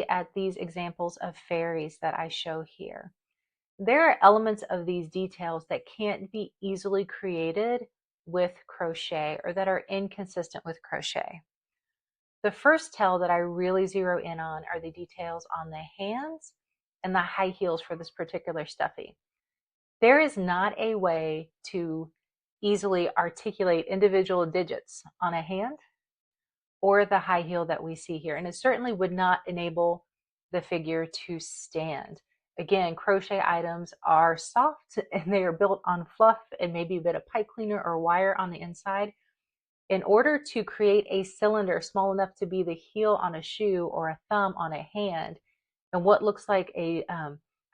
At these examples of fairies that I show here. There are elements of these details that can't be easily created with crochet or that are inconsistent with crochet. The first tell that I really zero in on are the details on the hands and the high heels for this particular stuffy. There is not a way to easily articulate individual digits on a hand or the high heel that we see here. And it certainly would not enable the figure to stand. Again, crochet items are soft and they are built on fluff and maybe a bit of pipe cleaner or wire on the inside. In order to create a cylinder small enough to be the heel on a shoe or a thumb on a hand, and what looks like a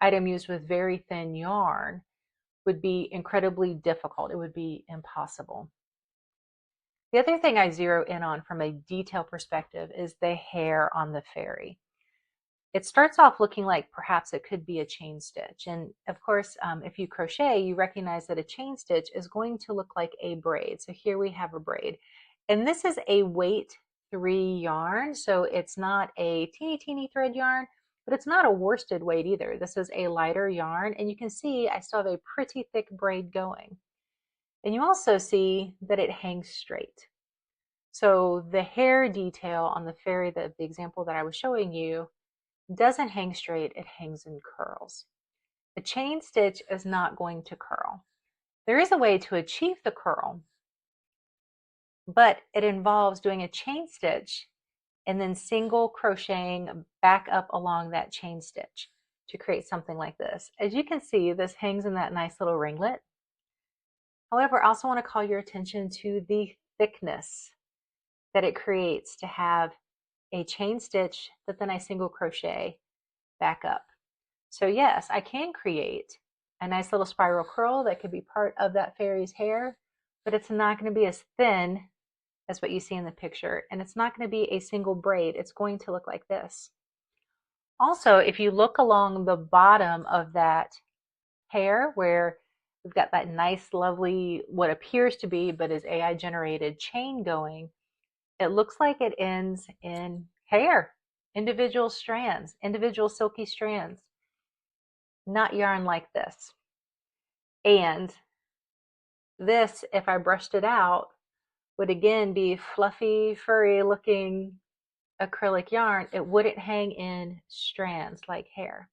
item used with very thin yarn would be incredibly difficult. It would be impossible. The other thing I zero in on from a detail perspective is the hair on the fairy. It starts off looking like perhaps it could be a chain stitch. And of course, if you crochet, you recognize that a chain stitch is going to look like a braid. So here we have a braid. And this is a weight 3 yarn. So it's not a teeny thread yarn, but it's not a worsted weight either. This is a lighter yarn. And you can see I still have a pretty thick braid going. And you also see that it hangs straight. So the hair detail on the fairy, the example that I was showing you, doesn't hang straight, it hangs in curls. A chain stitch is not going to curl. There is a way to achieve the curl, but it involves doing a chain stitch and then single crocheting back up along that chain stitch to create something like this. As you can see, this hangs in that nice little ringlet. However, I also want to call your attention to the thickness that it creates to have a chain stitch that then I single crochet back up. So yes, I can create a nice little spiral curl that could be part of that fairy's hair, but it's not going to be as thin as what you see in the picture, and it's not going to be a single braid. It's going to look like this. Also, if you look along the bottom of that hair where we've got that nice, lovely, what appears to be, but is AI generated chain going, it looks like it ends in hair, individual strands, individual silky strands, not yarn like this. And this, if I brushed it out, would again be fluffy, furry looking acrylic yarn. It wouldn't hang in strands like hair.